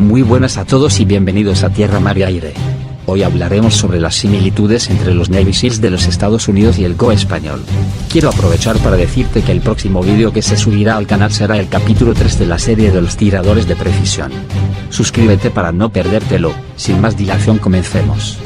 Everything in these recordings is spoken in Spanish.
Muy buenas a todos y bienvenidos a Tierra, Mar y Aire. Hoy hablaremos sobre las similitudes entre los Navy SEALs de los Estados Unidos y el GO español. Quiero aprovechar para decirte que el próximo vídeo que se subirá al canal será el capítulo 3 de la serie de los tiradores de precisión. Suscríbete para no perdértelo. Sin más dilación, comencemos.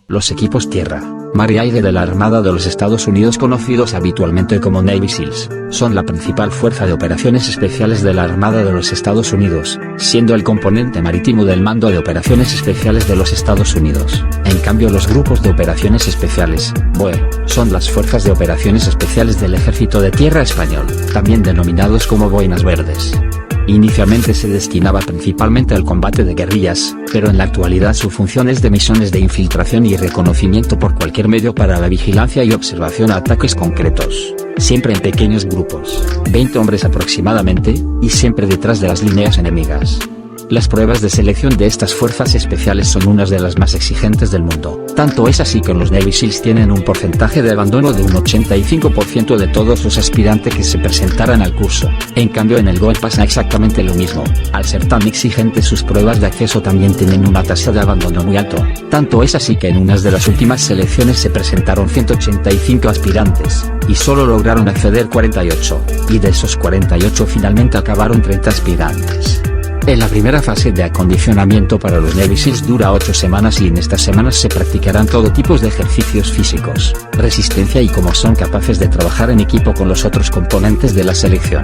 Los equipos tierra, mar y aire de la Armada de los Estados Unidos, conocidos habitualmente como Navy SEALs, son la principal fuerza de operaciones especiales de la Armada de los Estados Unidos, siendo el componente marítimo del Mando de Operaciones Especiales de los Estados Unidos. En cambio, los grupos de operaciones especiales, BOE, son las fuerzas de operaciones especiales del Ejército de Tierra español, también denominados como Boinas Verdes. Inicialmente se destinaba principalmente al combate de guerrillas, pero en la actualidad su función es de misiones de infiltración y reconocimiento por cualquier medio para la vigilancia y observación a ataques concretos, siempre en pequeños grupos, 20 hombres aproximadamente, y siempre detrás de las líneas enemigas. Las pruebas de selección de estas fuerzas especiales son unas de las más exigentes del mundo, tanto es así que los Navy SEALs tienen un porcentaje de abandono de un 85% de todos los aspirantes que se presentaran al curso. En cambio, en el GO pasa exactamente lo mismo. Al ser tan exigentes, sus pruebas de acceso también tienen una tasa de abandono muy alto, tanto es así que en unas de las últimas selecciones se presentaron 185 aspirantes, y solo lograron acceder 48, y de esos 48 finalmente acabaron 30 aspirantes. En la primera fase de acondicionamiento para los Navy SEALs dura 8 semanas y en estas semanas se practicarán todo tipo de ejercicios físicos, resistencia y cómo son capaces de trabajar en equipo con los otros componentes de la selección.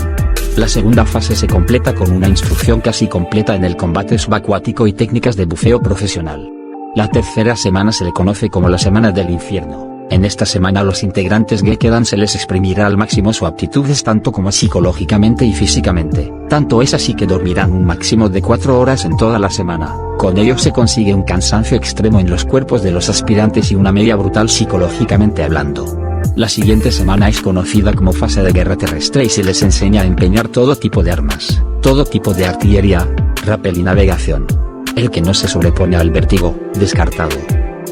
La segunda fase se completa con una instrucción casi completa en el combate subacuático y técnicas de buceo profesional. La tercera semana se le conoce como la Semana del Infierno. En esta semana los integrantes que quedan se les exprimirá al máximo sus aptitudes tanto como psicológicamente y físicamente, tanto es así que dormirán un máximo de 4 horas en toda la semana. Con ello se consigue un cansancio extremo en los cuerpos de los aspirantes y una media brutal psicológicamente hablando. La siguiente semana es conocida como fase de guerra terrestre y se les enseña a empeñar todo tipo de armas, todo tipo de artillería, rappel y navegación. El que no se sobrepone al vértigo, descartado.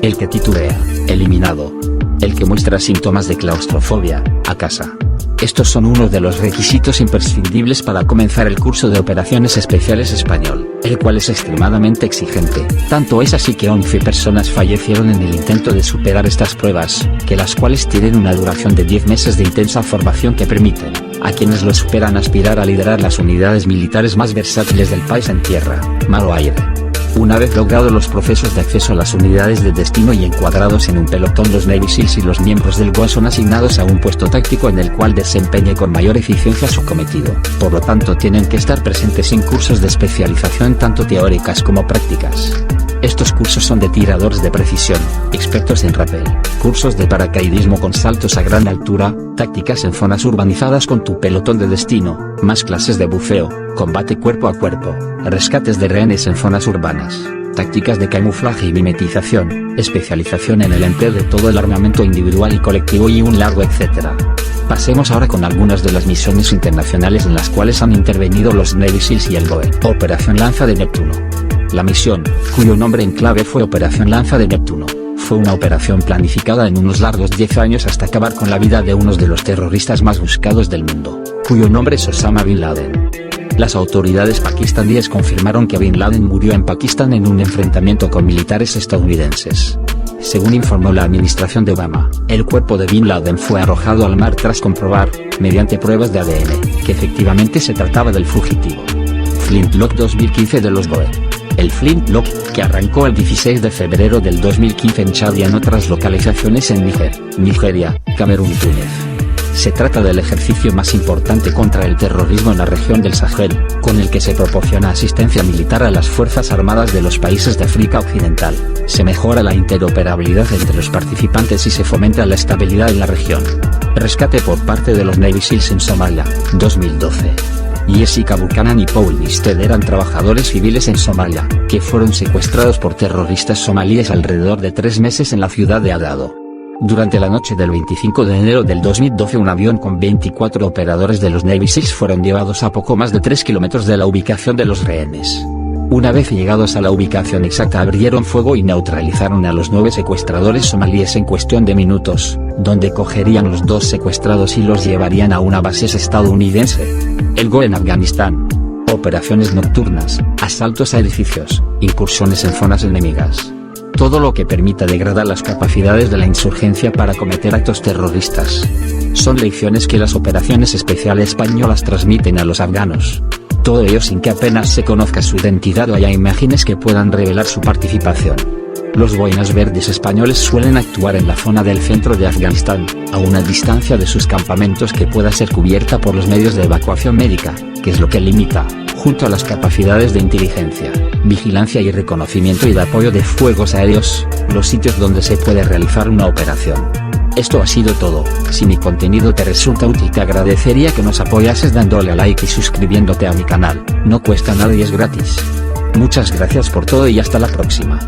El que titubea, eliminado. El que muestra síntomas de claustrofobia, a casa. Estos son unos de los requisitos imprescindibles para comenzar el curso de Operaciones Especiales Español, el cual es extremadamente exigente. Tanto es así que 11 personas fallecieron en el intento de superar estas pruebas, que las cuales tienen una duración de 10 meses de intensa formación que permiten, a quienes lo superan, aspirar a liderar las unidades militares más versátiles del país en tierra, mar o aire. Una vez logrados los procesos de acceso a las unidades de destino y encuadrados en un pelotón, los Navy SEALs y los miembros del GO son asignados a un puesto táctico en el cual desempeñe con mayor eficiencia su cometido. Por lo tanto, tienen que estar presentes en cursos de especialización tanto teóricas como prácticas. Estos cursos son de tiradores de precisión, expertos en rappel, cursos de paracaidismo con saltos a gran altura, tácticas en zonas urbanizadas con tu pelotón de destino, más clases de buceo, combate cuerpo a cuerpo, rescates de rehenes en zonas urbanas, tácticas de camuflaje y mimetización, especialización en el empleo de todo el armamento individual y colectivo y un largo etcétera. Pasemos ahora con algunas de las misiones internacionales en las cuales han intervenido los Navy SEALs y el GOE. Operación Lanza de Neptuno. La misión, cuyo nombre en clave fue Operación Lanza de Neptuno, fue una operación planificada en unos largos 10 años hasta acabar con la vida de uno de los terroristas más buscados del mundo, cuyo nombre es Osama Bin Laden. Las autoridades pakistaníes confirmaron que Bin Laden murió en Pakistán en un enfrentamiento con militares estadounidenses. Según informó la administración de Obama, el cuerpo de Bin Laden fue arrojado al mar tras comprobar, mediante pruebas de ADN, que efectivamente se trataba del fugitivo. Flintlock 2015 de los GOE. El Flintlock, que arrancó el 16 de febrero del 2015 en Chad y en otras localizaciones en Níger, Nigeria, Camerún y Túnez. Se trata del ejercicio más importante contra el terrorismo en la región del Sahel, con el que se proporciona asistencia militar a las Fuerzas Armadas de los países de África Occidental, se mejora la interoperabilidad entre los participantes y se fomenta la estabilidad en la región. Rescate por parte de los Navy SEALs en Somalia, 2012. Jessica Buchanan y Paul Nisted eran trabajadores civiles en Somalia, que fueron secuestrados por terroristas somalíes alrededor de 3 meses en la ciudad de Adado. Durante la noche del 25 de enero del 2012 un avión con 24 operadores de los Navy SEALs fueron llevados a poco más de 3 kilómetros de la ubicación de los rehenes. Una vez llegados a la ubicación exacta abrieron fuego y neutralizaron a los 9 secuestradores somalíes en cuestión de minutos, donde cogerían los 2 secuestrados y los llevarían a una base estadounidense. El GOE en Afganistán. Operaciones nocturnas, asaltos a edificios, incursiones en zonas enemigas. Todo lo que permita degradar las capacidades de la insurgencia para cometer actos terroristas. Son lecciones que las operaciones especiales españolas transmiten a los afganos. Todo ello sin que apenas se conozca su identidad o haya imágenes que puedan revelar su participación. Los boinas verdes españoles suelen actuar en la zona del centro de Afganistán, a una distancia de sus campamentos que pueda ser cubierta por los medios de evacuación médica, que es lo que limita, junto a las capacidades de inteligencia, vigilancia y reconocimiento y de apoyo de fuegos aéreos, los sitios donde se puede realizar una operación. Esto ha sido todo. Si mi contenido te resulta útil, te agradecería que nos apoyases dándole a like y suscribiéndote a mi canal. No cuesta nada y es gratis. Muchas gracias por todo y hasta la próxima.